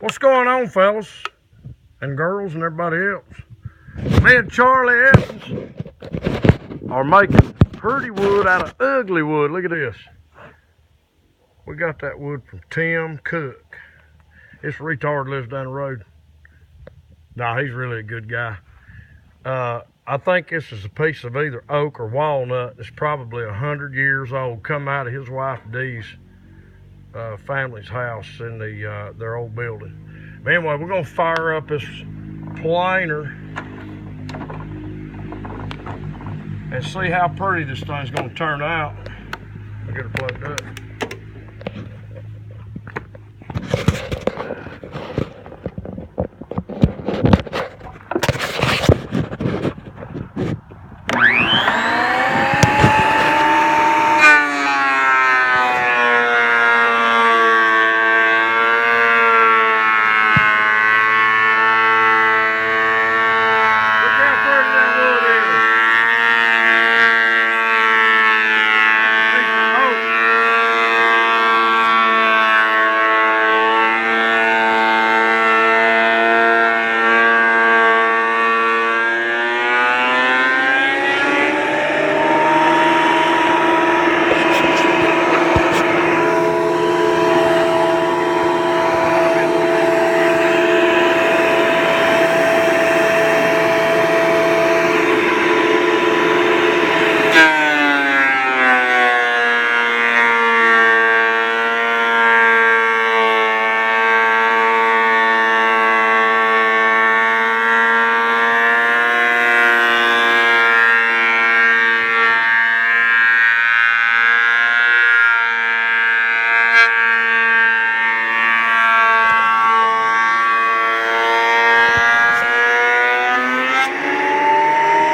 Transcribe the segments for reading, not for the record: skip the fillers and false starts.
What's going on, fellas and girls and everybody else? Me and Charlie Evans are making pretty wood out of ugly wood. Look at this. We got that wood from Tim Cook. This retard lives down the road. Nah, he's really a good guy. I think this is a piece of either oak or walnut that's probably 100 years old, come out of his wife Dee's family's house in their old building. But anyway, we're gonna fire up this planer and see how pretty this thing's gonna turn out. I'll get it plugged up.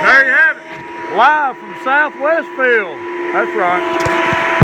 There you have it, live from South Westfield. That's right.